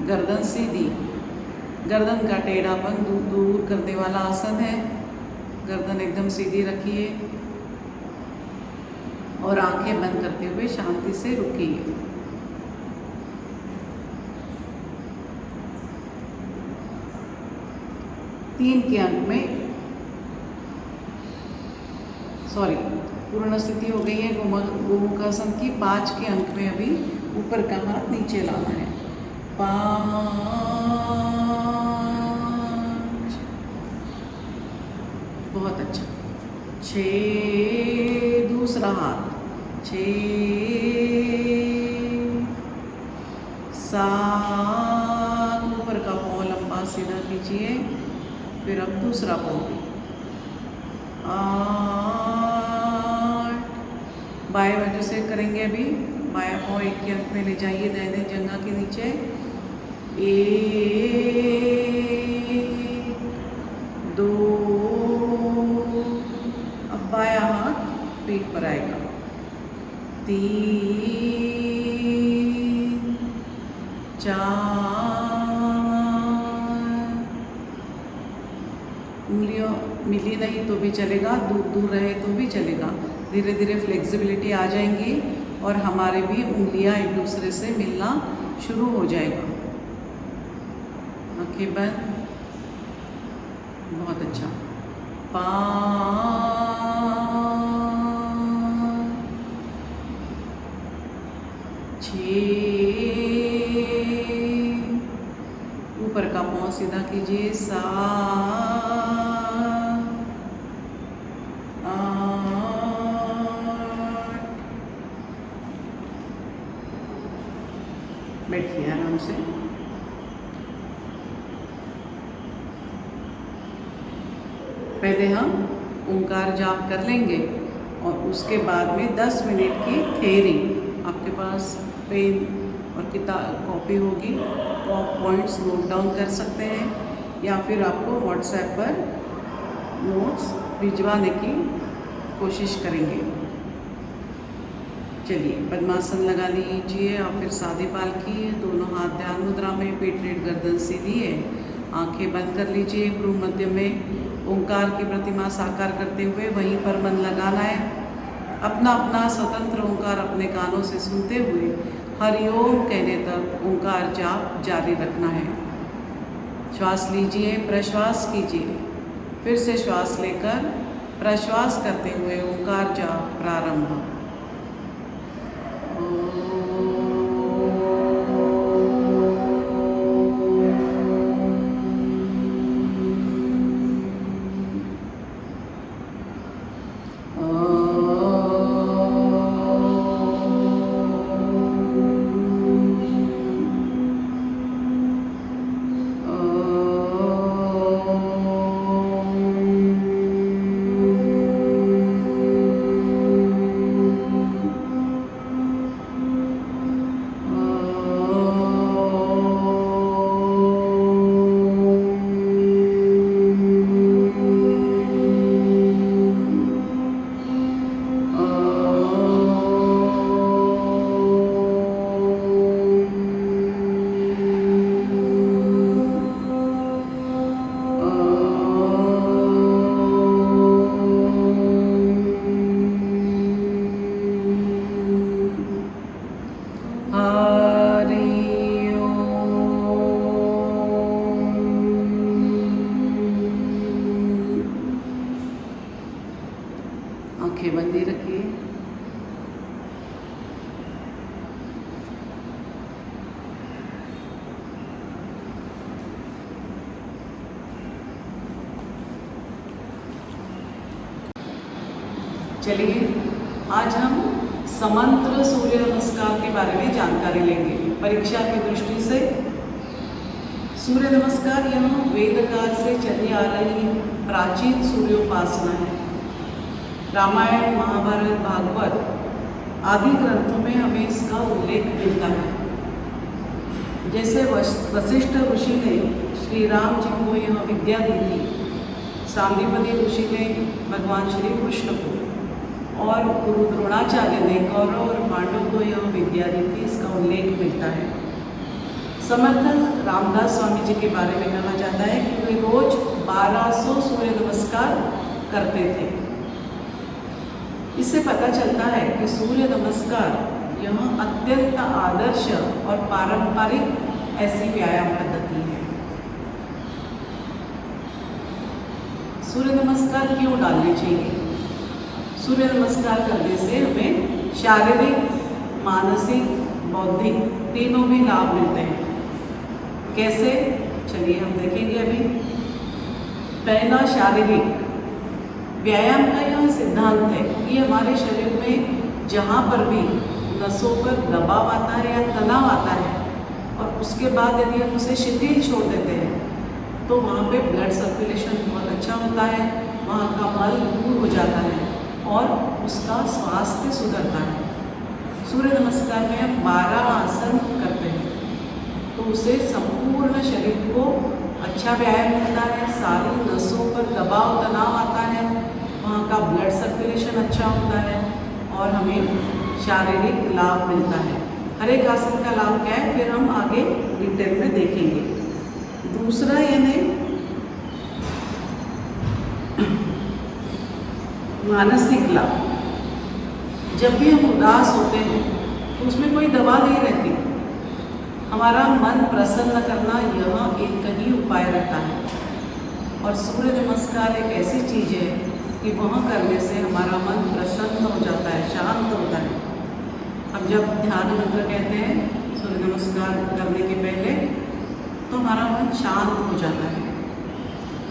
S1: गर्दन सीधी। गर्दन का टेढ़ापन दूर करने वाला आसन है। गर्दन एकदम सीधी रखिए और आंखें बंद करते हुए शांति से रुकिए। तीन के अंक में पूर्ण स्थिति हो गई है गोमुखासन की। 5 के अंक में अभी ऊपर का हाथ नीचे लाना है। 5, बहुत अच्छा। 6, दूसरा हाथ। 6, 7, ऊपर का पाँव लंबा सीधा कीजिए। फिर अब दूसरा पाँव। 8, बाएं बाजू से करेंगे अभी। बायां पाँव 1 के अंक में ले जाइए दाहिने जंघा के नीचे। 1, 2, अब बायां हाथ पीठ पर आएगा। 3, 4, उंगलियों मिली नहीं तो भी चलेगा, दूर दूर रहे तो भी चलेगा। धीरे धीरे फ्लेक्सिबिलिटी आ जाएंगी और हमारे भी उंगलियां एक दूसरे से मिलना शुरू हो जाएगा। आंखें बंद। बहुत अच्छा। 5, 6, ऊपर का पाँव सीधा कीजिए। 7, 8, बैठिए आराम से। पहले हम ओंकार जाप कर लेंगे और उसके बाद में 10 मिनट की थ्योरी। आपके पास पेन और किताब कॉपी होगी तो आप पॉइंट्स नोट डाउन कर सकते हैं या फिर आपको व्हाट्सएप पर नोट्स भिजवाने की कोशिश करेंगे। चलिए पद्मासन लगा लीजिए और फिर सादे पाल की। दोनों हाथ ध्यान मुद्रा में, पीठ रेट गर्दन सीधी है। आंखें बंद कर लीजिए। भ्रू मध्य में ओंकार की प्रतिमा साकार करते हुए वहीं पर मन लगाना है। अपना अपना स्वतंत्र ओंकार अपने कानों से सुनते हुए हरिओम कहने तक ओंकार जाप जारी रखना है। श्वास लीजिए, प्रश्वास कीजिए। फिर से श्वास लेकर प्रश्वास करते हुए ओंकार जाप प्रारंभ। आंखें बंदी रखिए। चलिए आज हम समंत्र सूर्य नमस्कार के बारे में जानकारी लेंगे परीक्षा की दृष्टि से। सूर्य नमस्कार यह वेदकाल से चली आ रही प्राचीन सूर्योपासना है। रामायण, महाभारत, भागवत आदि ग्रंथों में हमें इसका उल्लेख मिलता है। जैसे वशिष्ठ ऋषि ने श्री राम जी को यह विद्या दी थी, सांदीपनि ऋषि ने भगवान श्री कृष्ण को, और गुरु द्रोणाचार्य ने कौरव और पांडव को यह विद्या दी थी, इसका उल्लेख मिलता है। समर्थ रामदास स्वामी जी के बारे में कहा जाता है कि वे रोज 1200 सूर्य नमस्कार करते थे। इससे पता चलता है कि सूर्य नमस्कार यह अत्यंत आदर्श और पारंपरिक ऐसी व्यायाम पद्धति है। सूर्य नमस्कार क्यों डालने चाहिए? सूर्य नमस्कार करने से हमें शारीरिक, मानसिक, बौद्धिक तीनों भी लाभ मिलते हैं। कैसे? चलिए हम देखेंगे अभी। पहला, शारीरिक व्यायाम का यह सिद्धांत है कि हमारे शरीर में जहाँ पर भी नसों पर दबाव आता है या तनाव आता है और उसके बाद यदि हम उसे शिथिल छोड़ देते हैं तो वहाँ पे ब्लड सर्कुलेशन बहुत अच्छा होता है, वहाँ का मल दूर हो जाता है और उसका स्वास्थ्य सुधरता है। सूर्य नमस्कार में हम 12 आसन करते हैं तो उसे संपूर्ण शरीर को अच्छा व्यायाम मिलता है, सारी नसों पर दबाव तनाव आता है, वहाँ का ब्लड सर्कुलेशन अच्छा होता है और हमें शारीरिक लाभ मिलता है। हर एक आसन का लाभ क्या है फिर हम आगे डिटेल में देखेंगे। दूसरा यानी मानसिक लाभ। जब भी हम उदास होते हैं तो उसमें कोई दवा नहीं रहती, हमारा मन प्रसन्न करना यह एक ही उपाय रहता है। और सूर्य नमस्कार एक ऐसी चीज़ है कि वह करने से हमारा मन प्रसन्न हो जाता है, शांत होता है। अब जब ध्यान मंत्र कहते हैं सूर्य नमस्कार करने के पहले तो हमारा मन शांत हो जाता है।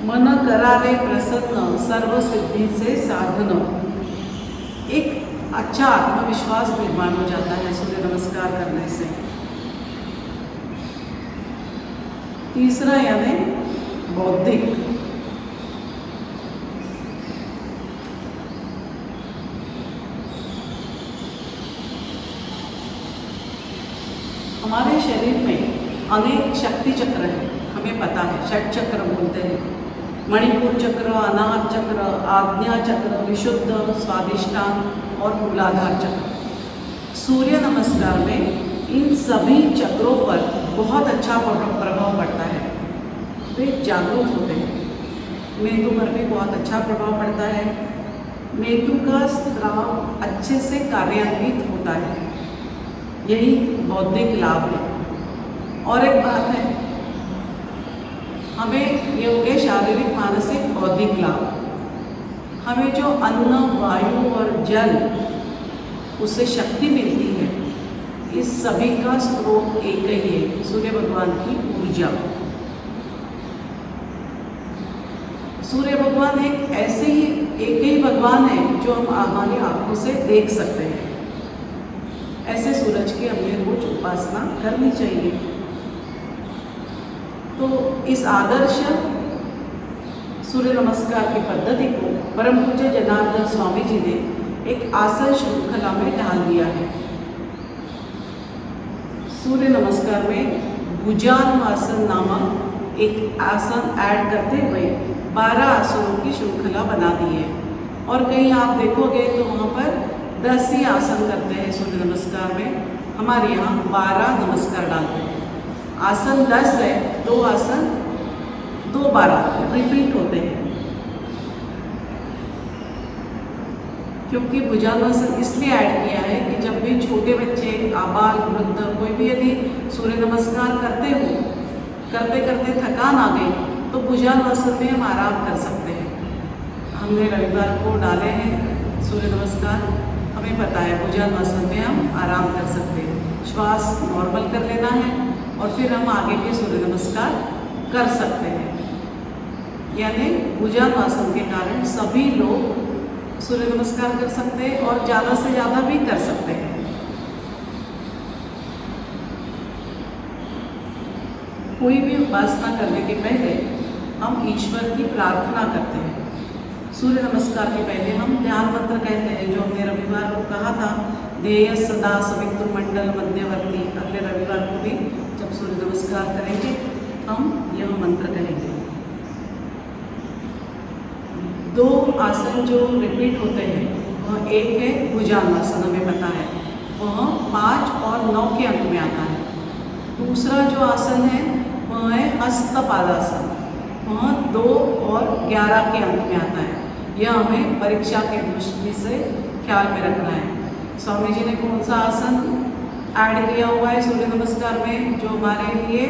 S1: मन करारे प्रसन्न सर्व सिद्धि से साधन, एक अच्छा आत्मविश्वास निर्माण हो जाता है सूर्य नमस्कार करने से। तीसरा यानी बौद्धिक। हमारे शरीर में अनेक शक्ति चक्र हैं, हमें पता है, षट चक्र बोलते हैं। मणिपुर चक्र, अनाहत चक्र, आज्ञा चक्र, विशुद्ध, स्वादिष्टान और मूलाधार चक्र। सूर्य नमस्कार में इन सभी चक्रों पर बहुत अच्छा प्रभाव पड़ता है, वे जागरूक होते हैं। मेंदु पर भी बहुत अच्छा प्रभाव पड़ता है, मेंदु का स्राव अच्छे से कार्यान्वित होता है, यही बौद्धिक लाभ है। और एक बात है, हमें ये हो गए शारीरिक, मानसिक, बौद्धिक लाभ। हमें जो अन्न, वायु और जल उससे शक्ति मिलती है, इस सभी का स्रोत एक ही है, सूर्य भगवान की ऊर्जा। सूर्य भगवान एक ही भगवान है जो हम हमारी आंखों से देख सकते हैं। ऐसे सूरज की हमें रोज उपासना करनी चाहिए। तो इस आदर्श सूर्य नमस्कार की पद्धति को परम पूज्य जनार्दन स्वामी जी ने एक आसन श्रृंखला में ढाल दिया है। सूर्य नमस्कार में भुजान्वासन नामक एक आसन ऐड करते हुए 12 आसनों की श्रृंखला बना दी है। और कहीं आप देखोगे तो वहाँ पर 10 ही आसन करते हैं सूर्य नमस्कार में, हमारे यहाँ 12 नमस्कार डालते हैं। आसन 10 है, 2 आसन 2 बार रिपीट होते हैं। क्योंकि भुजांगासन इसलिए ऐड किया है कि जब भी छोटे बच्चे, आबाल वृद्ध कोई भी यदि सूर्य नमस्कार करते हो, करते करते थकान आ गई तो भुजांगासन में हम आराम कर सकते हैं। हमने रविवार को डाले हैं सूर्य नमस्कार, हमें पता है भुजांगासन में हम आराम कर सकते हैं। श्वास नॉर्मल कर लेना है और फिर हम आगे के सूर्य नमस्कार कर सकते हैं। यानी भुजांगासन के कारण सभी लोग सूर्य नमस्कार कर सकते हैं और ज़्यादा से ज़्यादा भी कर सकते हैं। कोई भी उपासना करने के पहले हम ईश्वर की प्रार्थना करते हैं। सूर्य नमस्कार के पहले हम ध्यान मंत्र कहते हैं, जो हमने रविवार को कहा था, ध्येय सदा सवितुर मंडल मध्यवर्ती। अगले रविवार को भी जब सूर्य नमस्कार करेंगे हम यह मंत्र कहेंगे। 2 आसन जो रिपीट होते हैं वह एक है भुजांगासन, हमें पता है, वह 5 और 9 के अंक में आता है। दूसरा जो आसन है वह है हस्तपादासन। वह 2 और 11 के अंक में आता है। यह हमें परीक्षा के दृष्टि से ख्याल में रखना है। स्वामी जी ने कौन सा आसन ऐड किया हुआ है सूर्य नमस्कार में, जो हमारे लिए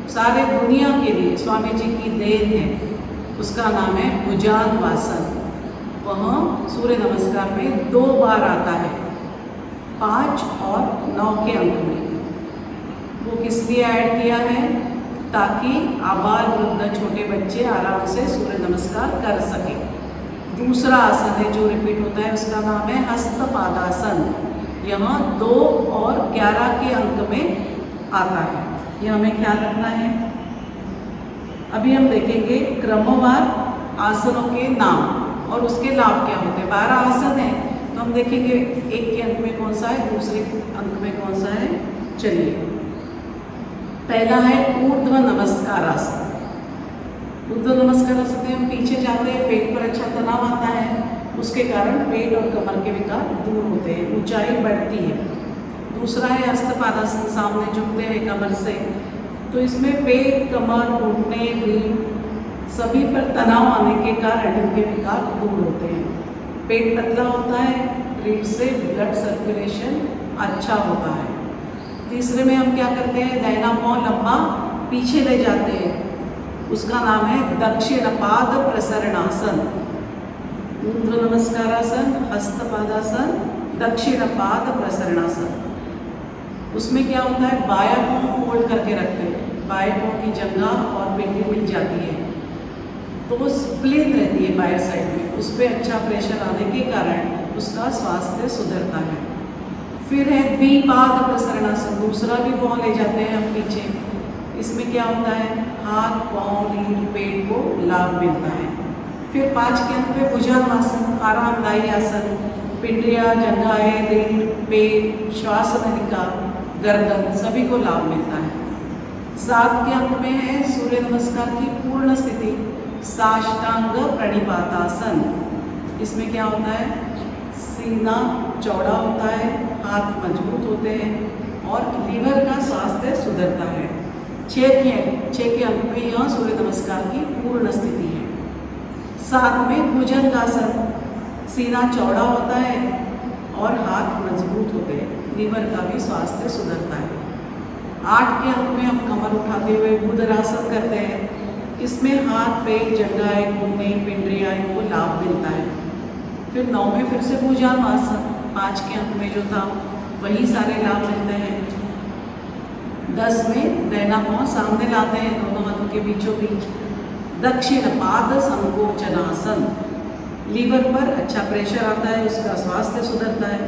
S1: सारे दुनिया के लिए स्वामी जी की देन है, उसका नाम है भुजंगासन। वह सूर्य नमस्कार में 2 बार आता है, 5 और 9 के अंक में। वो किस लिए ऐड किया है? ताकि आबाल वृद्ध छोटे बच्चे आराम से सूर्य नमस्कार कर सकें। दूसरा आसन है जो रिपीट होता है, उसका नाम है हस्तपादासन। यह 2 और 11 के अंक में आता है। यह हमें ख्याल रखना है। अभी हम देखेंगे क्रमवार आसनों के नाम और उसके लाभ क्या होते हैं। 12 आसन है, तो हम देखेंगे एक के अंक में कौन सा है, दूसरे के अंक में कौन सा है। चलिए, पहला है ऊर्ध्व नमस्कार आसन। ऊर्ध्व नमस्कार आसन में हम पीछे जाते हैं, पेट पर अच्छा तनाव आता है, उसके कारण पेट और कमर के विकार दूर होते हैं, ऊंचाई बढ़ती है। दूसरा है हस्तपादासन, सामने झुकते हैं कमर से, तो इसमें पेट, कमर, घुटने, रीढ़ सभी पर तनाव आने के कारण इनके विकार दूर होते हैं। पेट पतला होता है, रीढ़ से ब्लड सर्कुलेशन अच्छा होता है। तीसरे में हम क्या करते हैं, दाहिना पाँव लंबा पीछे ले जाते हैं, उसका नाम है दक्षिण पाद प्रसरणासन। ऊर्ध्व नमस्कारासन, हस्तपादासन, दक्षिण पाद प्रसरणासन। उसमें क्या होता है, बायां पाँव फोल्ड करके रखते हैं, बाएं पाँव की जगह और पेटी मिल जाती है, तो वो स्प्लिन रहती है बाएं साइड में, उस पर अच्छा प्रेशर आने के कारण उसका स्वास्थ्य सुधरता है। फिर है द्विपाद प्रसरणासन, दूसरा भी पाँव ले जाते हैं हम पीछे। इसमें क्या होता है, हाथ, पाँव, रीढ़, पेट को लाभ मिलता है। फिर 5 के अंक में भुजंगासन, आरामदायी आसन, पिंडलियाँ, जंघाएं, रीढ़, पेट, श्वास नलिका, गर्दन सभी को लाभ मिलता है। 7 के अंक में है सूर्य नमस्कार की पूर्ण स्थिति, साष्टांग प्रणिपातासन। इसमें क्या होता है, सीना चौड़ा होता है, हाथ मजबूत होते हैं और लीवर का स्वास्थ्य सुधरता है। 6 के अंक में यह सूर्य नमस्कार की पूर्ण स्थिति है। 7 में भुजंगासन, सीना चौड़ा होता है और हाथ मजबूत होते हैं, लीवर का भी स्वास्थ्य सुधरता है। 8 के अंक में हम कमर उठाते हुए बुधरासन करते हैं। इसमें हाथ, पेट, जंघाएं, घुटने, पिंडलियाँ इनको लाभ मिलता है। फिर 9 में फिर से भुजंगासन, 5 के अंक में जो था वही सारे लाभ मिलते हैं। 10 में दाहिना पाँव सामने लाते हैं, दोनों हाथों के बीचों बीच, दक्षिण पाद संकोचनासन। लीवर पर अच्छा प्रेशर आता है, उसका स्वास्थ्य सुधरता है।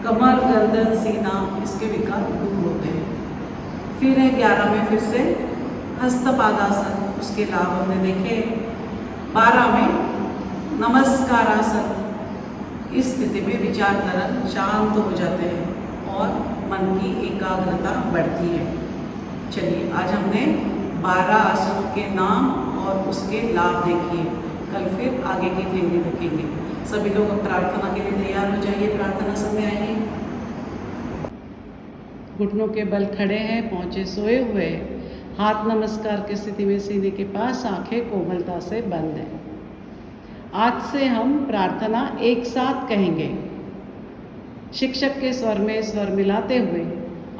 S1: कमर, गर्दन, सीना इसके विकार दूर होते हैं। फिर है 11 में फिर से हस्तपादासन, उसके लाभ हमने देखे। 12 में नमस्कारासन, इस स्थिति में विचार तरंग शांत हो जाते हैं और मन की एकाग्रता बढ़ती है। चलिए, आज हमने 12 आसनों के नाम और उसके लाभ देखिए। कल फिर आगे की थ्योरी देखेंगे। सभी लोग प्रार्थना के लिए तैयार हो जाइए, प्रार्थना समय आइए। घुटनों के बल खड़े हैं, पहुँचे सोए हुए, हाथ नमस्कार की स्थिति में सीने के पास, आंखें कोमलता से बंद हैं। आज से हम प्रार्थना एक साथ कहेंगे। शिक्षक के स्वर में स्वर मिलाते हुए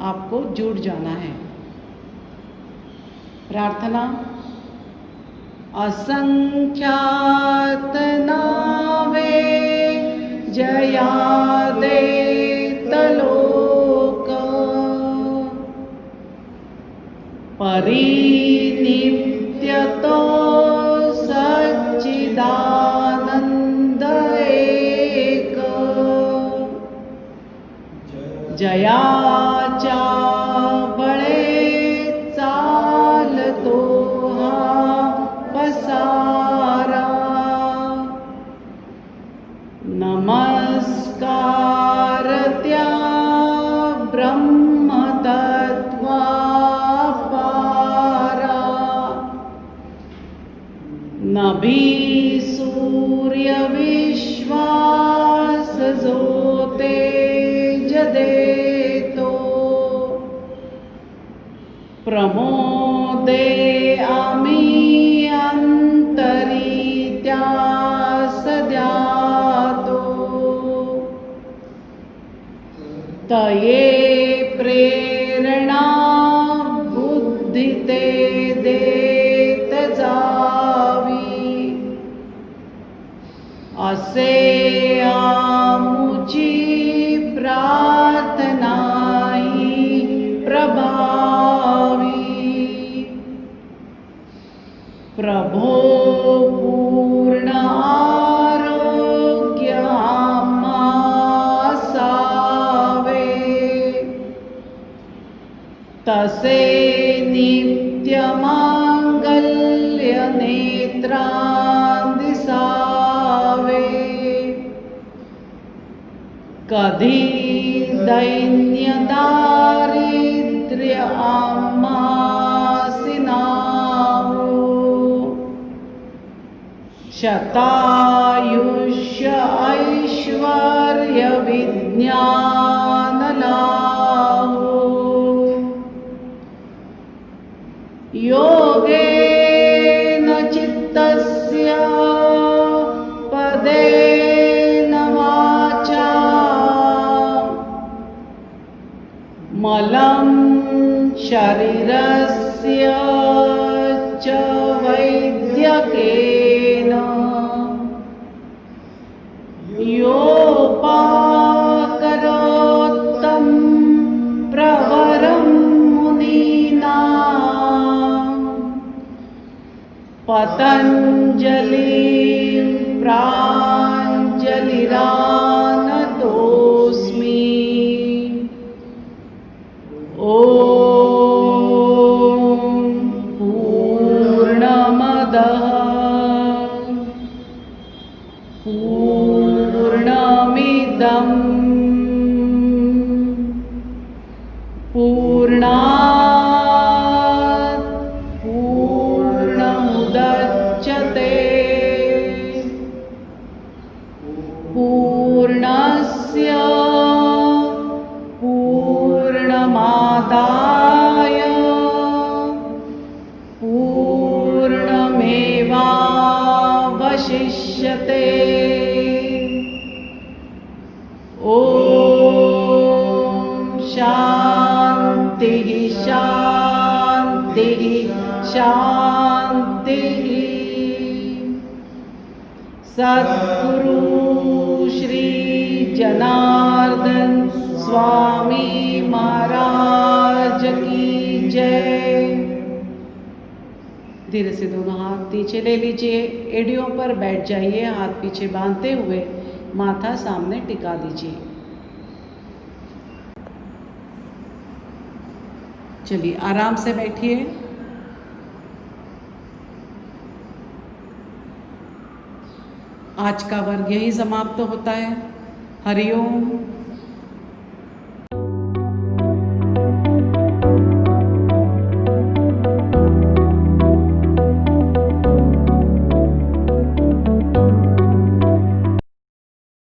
S1: आपको जुड़ जाना है। प्रार्थना। असंख्यात नावे जया देत लोक, परिनित्यतो सच्चिदानंद एक, जयाचा बळे चालतो हा पसारा, नमस्कार त्या ब्रह्मतत्वापारा, नभी सूर्य विश्वास जो तेज देतो, प्रमोदे आम्ही अंतरित्या सद्यातो तये प्रेरणा बुद्धी ते देत जावी असे आमुची प्रार्थना ही प्रभावी प्रभो पूर्ण आरोग्य आम्हासावे तसे नित्य मांगल्य नेत्रां दिसावे कधी दैन्य दारिद्र्य आम्हासी नावो शतायुष्य ऐश्वर्य विज्ञान लाभो योगेन चित्तस्य पदेन वाचा मलं शरीरस्य च वैद्यकेन योपाकरोत्तं प्रवरं मुनीनां पतञ्जलिं प्राञ्जलिरानतोऽस्मि ॐ पूर्णमदः पूर्णमिदं पूर्णात् पूर्णमुदच्यते पूर्णस्य पूर्णमादाय पूर्णमेवावशिष्यते ॐ शान्तिः शान्तिः शान्तिः सद्गुरु श्री जनार्दन स्वामी महाराज की जय। धीरे से दोनों हाथ पीछे ले लीजिए, एड़ियों पर बैठ जाइए, हाथ पीछे बांधते हुए माथा सामने टिका दीजिए। चलिए आराम से बैठिए। आज का वर्ग यही समाप्त होता है। हरिओम।